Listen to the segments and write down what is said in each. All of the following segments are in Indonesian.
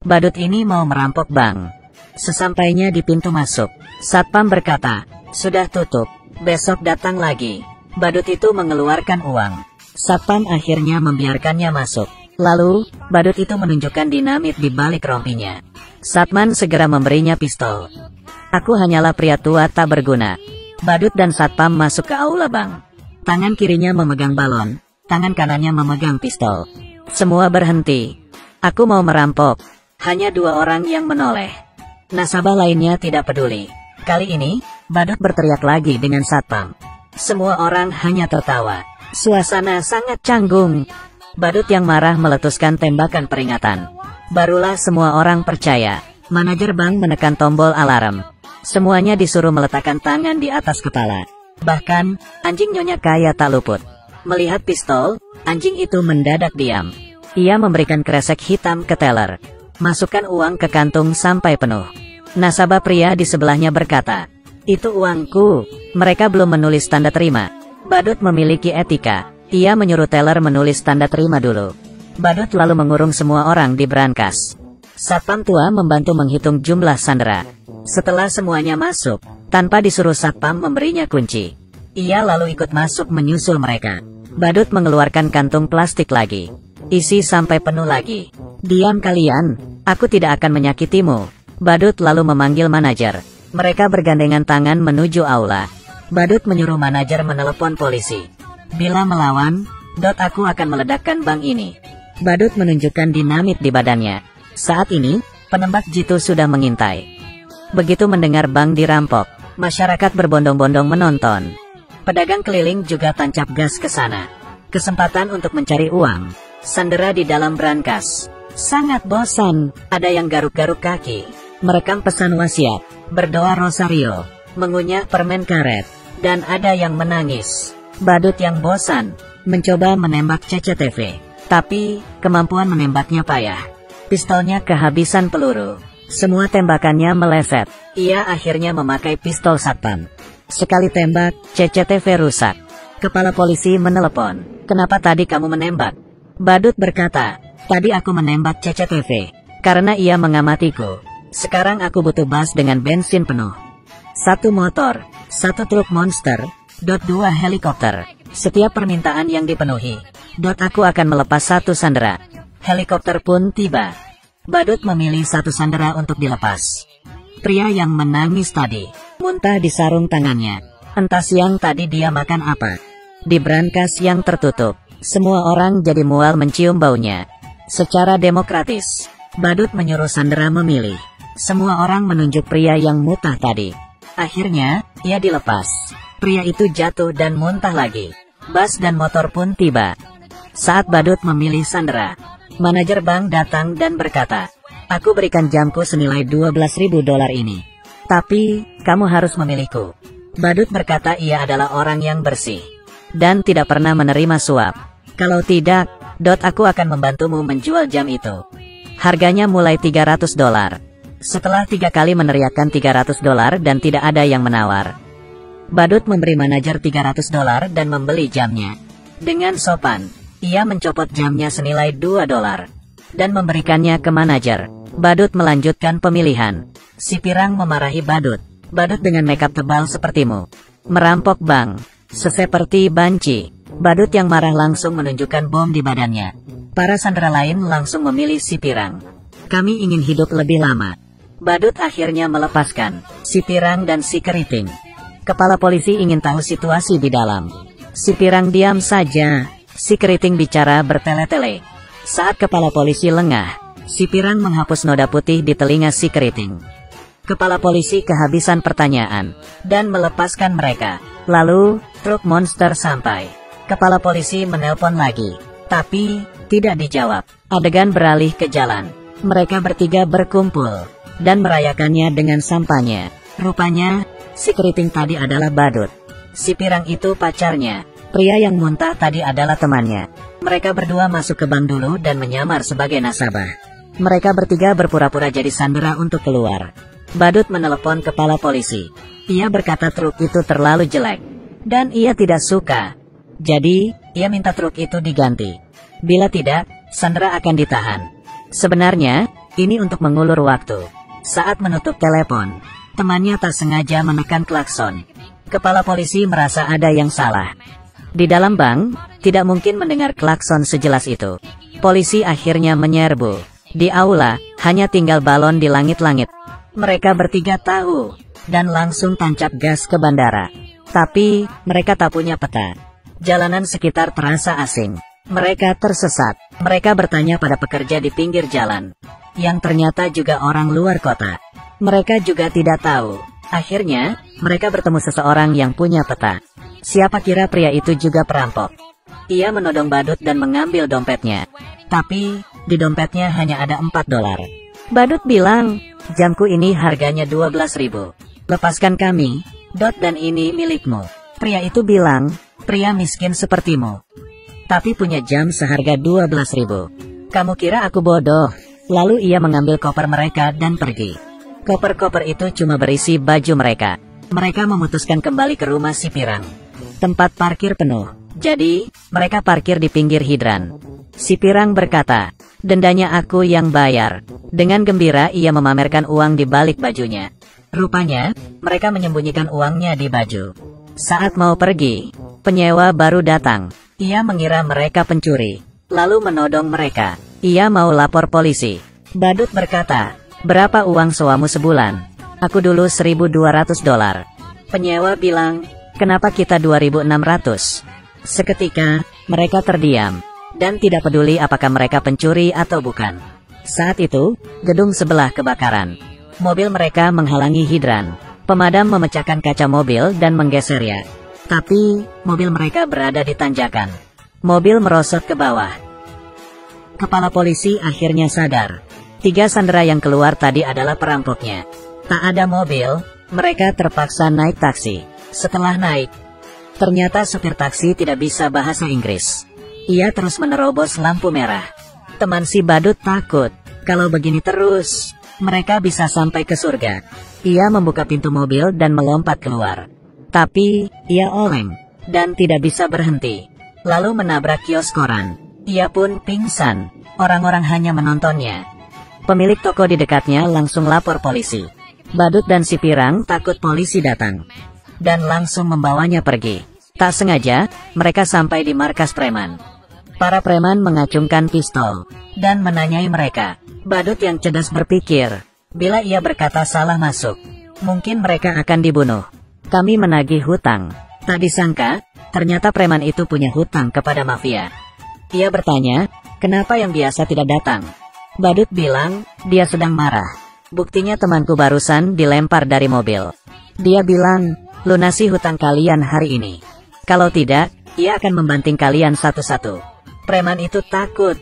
badut ini mau merampok bank. Sesampainya di pintu masuk, satpam berkata, "Sudah tutup, besok datang lagi." Badut itu mengeluarkan uang. Satpam akhirnya membiarkannya masuk. Lalu, badut itu menunjukkan dinamit di balik rompinya. Satman segera memberinya pistol. "Aku hanyalah pria tua tak berguna." Badut dan satpam masuk ke aula bank. Tangan kirinya memegang balon, tangan kanannya memegang pistol. Semua berhenti. "Aku mau merampok." Hanya 2 orang yang menoleh. Nasabah lainnya tidak peduli. Kali ini, badut berteriak lagi dengan satpam. Semua orang hanya tertawa. Suasana sangat canggung. Badut yang marah meletuskan tembakan peringatan. Barulah semua orang percaya. Manajer bank menekan tombol alarm. Semuanya disuruh meletakkan tangan di atas kepala. Bahkan, anjing Nyonya Kaya tak luput. Melihat pistol, anjing itu mendadak diam. Ia memberikan kresek hitam ke teller. "Masukkan uang ke kantung sampai penuh." Nasabah pria di sebelahnya berkata, "Itu uangku." Mereka belum menulis tanda terima. Badut memiliki etika. Ia menyuruh teller menulis tanda terima dulu. Badut lalu mengurung semua orang di brankas. Satpam tua membantu menghitung jumlah sandera. Setelah semuanya masuk, tanpa disuruh satpam memberinya kunci, ia lalu ikut masuk menyusul mereka. Badut mengeluarkan kantung plastik lagi. "Isi sampai penuh lagi." "Diam kalian, aku tidak akan menyakitimu." Badut lalu memanggil manajer. Mereka bergandengan tangan menuju aula. Badut menyuruh manajer menelepon polisi. "Bila melawan, aku akan meledakkan bank ini." Badut menunjukkan dinamit di badannya. Saat ini, penembak jitu sudah mengintai. Begitu mendengar bank dirampok, masyarakat berbondong-bondong menonton. Pedagang keliling juga tancap gas ke sana. Kesempatan untuk mencari uang. Sandera di dalam brankas. Sangat bosan. Ada yang garuk-garuk kaki, merekam pesan wasiat, berdoa rosario, mengunyah permen karet, dan ada yang menangis. Badut yang bosan mencoba menembak CCTV, tapi kemampuan menembaknya payah. Pistolnya kehabisan peluru. Semua tembakannya meleset. Ia akhirnya memakai pistol satpam. Sekali tembak, CCTV rusak. Kepala polisi menelepon. "Kenapa tadi kamu menembak?" Badut berkata, "Tadi aku menembak CCTV karena ia mengamatiku. Sekarang aku butuh bus dengan bensin penuh. 1 motor, 1 truk monster, 2 helikopter. Setiap permintaan yang dipenuhi, aku akan melepas 1 sandera." Helikopter pun tiba. Badut memilih 1 sandera untuk dilepas. Pria yang menangis tadi, muntah di sarung tangannya. Entah siang tadi dia makan apa. Di brankas yang tertutup, semua orang jadi mual mencium baunya. Secara demokratis, Badut menyuruh sandera memilih. Semua orang menunjuk pria yang muntah tadi. Akhirnya, ia dilepas. Pria itu jatuh dan muntah lagi. Bus dan motor pun tiba. Saat Badut memilih sandera, manajer bank datang dan berkata, "Aku berikan jamku senilai $12.000 ini. Tapi, kamu harus memilihku." Badut berkata ia adalah orang yang bersih dan tidak pernah menerima suap. "Kalau tidak, aku akan membantumu menjual jam itu. Harganya mulai $300. Setelah 3 kali meneriakkan $300 dan tidak ada yang menawar, Badut memberi manajer $300 dan membeli jamnya. Dengan sopan, ia mencopot jamnya senilai $2 dan memberikannya ke manajer. Badut melanjutkan pemilihan. Si pirang memarahi Badut. "Badut dengan makeup tebal sepertimu merampok bank, seperti banci." Badut yang marah langsung menunjukkan bom di badannya. Para sandera lain langsung memilih si pirang. "Kami ingin hidup lebih lama." Badut akhirnya melepaskan si pirang dan si keriting. Kepala polisi ingin tahu situasi di dalam. Si pirang diam saja. Si keriting bicara bertele-tele. Saat kepala polisi lengah, si pirang menghapus noda putih di telinga si keriting. Kepala polisi kehabisan pertanyaan dan melepaskan mereka. Lalu, truk monster sampai. Kepala polisi menelpon lagi, tapi tidak dijawab. Adegan beralih ke jalan. Mereka bertiga berkumpul dan merayakannya dengan sampahnya. Rupanya, si keriting tadi adalah Badut. Si pirang itu pacarnya. Pria yang muntah tadi adalah temannya. Mereka berdua masuk ke bank dulu dan menyamar sebagai nasabah. Mereka bertiga berpura-pura jadi sandera untuk keluar. Badut menelepon kepala polisi. Ia berkata truk itu terlalu jelek dan ia tidak suka. Jadi, ia minta truk itu diganti. Bila tidak, sandera akan ditahan. Sebenarnya, Ini untuk mengulur waktu. Saat menutup telepon, temannya tak sengaja menekan klakson. Kepala polisi merasa ada yang salah. Di dalam bank, tidak mungkin mendengar klakson sejelas itu. Polisi akhirnya menyerbu. Di aula, hanya tinggal balon di langit-langit. Mereka bertiga tahu, dan langsung tancap gas ke bandara. Tapi, mereka tak punya peta. Jalanan sekitar terasa asing. Mereka tersesat. Mereka bertanya pada pekerja di pinggir jalan, yang ternyata juga orang luar kota. Mereka juga tidak tahu. Akhirnya, mereka bertemu seseorang yang punya peta. Siapa kira pria itu juga perampok. Ia menodong badut dan mengambil dompetnya. Tapi, di dompetnya hanya ada $4. Badut bilang, jamku ini harganya 12.000. Lepaskan kami, dan ini milikmu. Pria itu bilang, pria miskin sepertimu, tapi punya jam seharga 12.000. Kamu kira aku bodoh? Lalu ia mengambil koper mereka dan pergi. Koper-koper itu cuma berisi baju mereka. Mereka memutuskan kembali ke rumah si Pirang. Tempat parkir penuh. Jadi, mereka parkir di pinggir hidran. Si Pirang berkata, dendanya aku yang bayar. Dengan gembira ia memamerkan uang di balik bajunya. Rupanya, mereka menyembunyikan uangnya di baju. Saat mau pergi, penyewa baru datang. Ia mengira mereka pencuri, lalu menodong mereka. Ia mau lapor polisi. Badut berkata, berapa uang sewamu sebulan? Aku dulu $1.200. Penyewa bilang, kenapa kita 2.600? Seketika, mereka terdiam, dan tidak peduli apakah mereka pencuri atau bukan. Saat itu, gedung sebelah kebakaran. Mobil mereka menghalangi hidran. Pemadam memecahkan kaca mobil dan menggesernya. Tapi, mobil mereka berada di tanjakan. Mobil merosot ke bawah. Kepala polisi akhirnya sadar. 3 sandera yang keluar tadi adalah perampoknya. Tak ada mobil, mereka terpaksa naik taksi. Setelah naik, ternyata supir taksi tidak bisa bahasa Inggris. Ia terus menerobos lampu merah. Teman si badut takut, kalau begini terus, mereka bisa sampai ke surga. Ia membuka pintu mobil dan melompat keluar. Tapi, ia oleng, dan tidak bisa berhenti. Lalu menabrak kios koran. Ia pun pingsan. Orang-orang hanya menontonnya. Pemilik toko di dekatnya langsung lapor polisi. Badut dan si Pirang takut polisi datang, dan langsung membawanya pergi. Tak sengaja, mereka sampai di markas preman. Para preman mengacungkan pistol, dan menanyai mereka. Badut yang cerdas berpikir, bila ia berkata salah masuk, mungkin mereka akan dibunuh. Kami menagih hutang. Tak disangka, ternyata preman itu punya hutang kepada mafia. Ia bertanya, kenapa yang biasa tidak datang? Badut bilang, dia sedang marah. Buktinya temanku barusan dilempar dari mobil. Dia bilang, lunasi hutang kalian hari ini. Kalau tidak, ia akan membanting kalian satu-satu. Preman itu takut,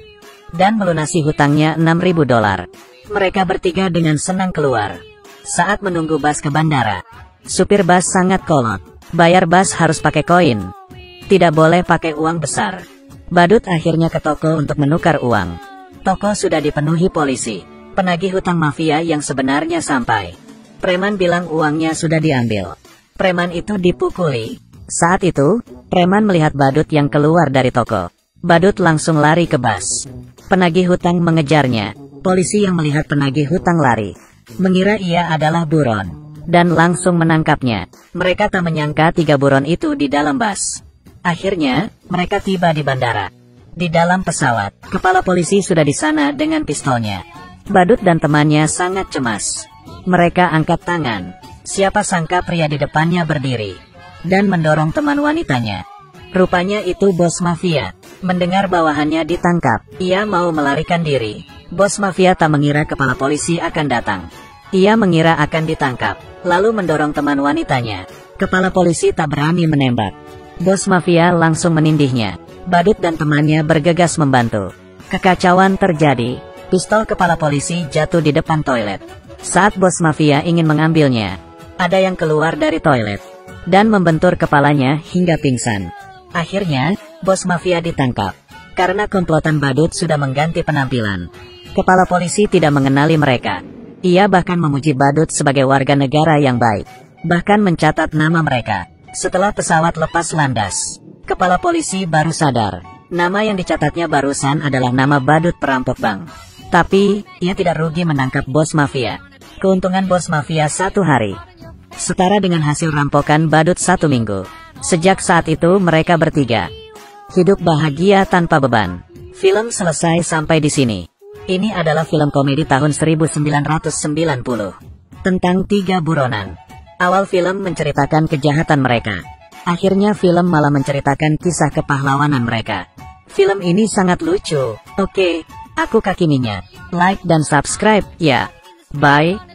dan melunasi hutangnya $6.000. Mereka bertiga dengan senang keluar. Saat menunggu bus ke bandara, supir bus sangat kolot. Bayar bus harus pakai koin. Tidak boleh pakai uang besar. Badut akhirnya ke toko untuk menukar uang. Toko sudah dipenuhi polisi. Penagih hutang mafia yang sebenarnya sampai. Preman bilang uangnya sudah diambil. Preman itu dipukuli. Saat itu, preman melihat badut yang keluar dari toko. Badut langsung lari ke bus. Penagih hutang mengejarnya. Polisi yang melihat penagih hutang lari, mengira ia adalah buron, dan langsung menangkapnya. Mereka tak menyangka 3 buron itu di dalam bus. Akhirnya, mereka tiba di bandara. Di dalam pesawat, kepala polisi sudah di sana dengan pistolnya. Badut dan temannya sangat cemas. Mereka angkat tangan. Siapa sangka pria di depannya berdiri, dan mendorong teman wanitanya. Rupanya itu bos mafia. Mendengar bawahannya ditangkap, ia mau melarikan diri. Bos mafia tak mengira kepala polisi akan datang. Ia mengira akan ditangkap, lalu mendorong teman wanitanya. Kepala polisi tak berani menembak. Bos mafia langsung menindihnya. Badut dan temannya bergegas membantu. Kekacauan terjadi. Pistol kepala polisi jatuh di depan toilet. Saat bos mafia ingin mengambilnya, ada yang keluar dari toilet, dan membentur kepalanya hingga pingsan. Akhirnya, bos mafia ditangkap. Karena komplotan badut sudah mengganti penampilan, kepala polisi tidak mengenali mereka. Ia bahkan memuji badut sebagai warga negara yang baik. Bahkan mencatat nama mereka. Setelah pesawat lepas landas, kepala polisi baru sadar. Nama yang dicatatnya barusan adalah nama badut perampok bank. Tapi, ia tidak rugi menangkap bos mafia. Keuntungan bos mafia 1 hari setara dengan hasil rampokan badut 1 minggu. Sejak saat itu mereka bertiga hidup bahagia tanpa beban. Film selesai sampai di sini. Ini adalah film komedi tahun 1990 tentang 3 buronan. Awal film menceritakan kejahatan mereka. Akhirnya film malah menceritakan kisah kepahlawanan mereka. Film ini sangat lucu. Oke, aku Kaki Minyak. Like dan subscribe ya. Bye.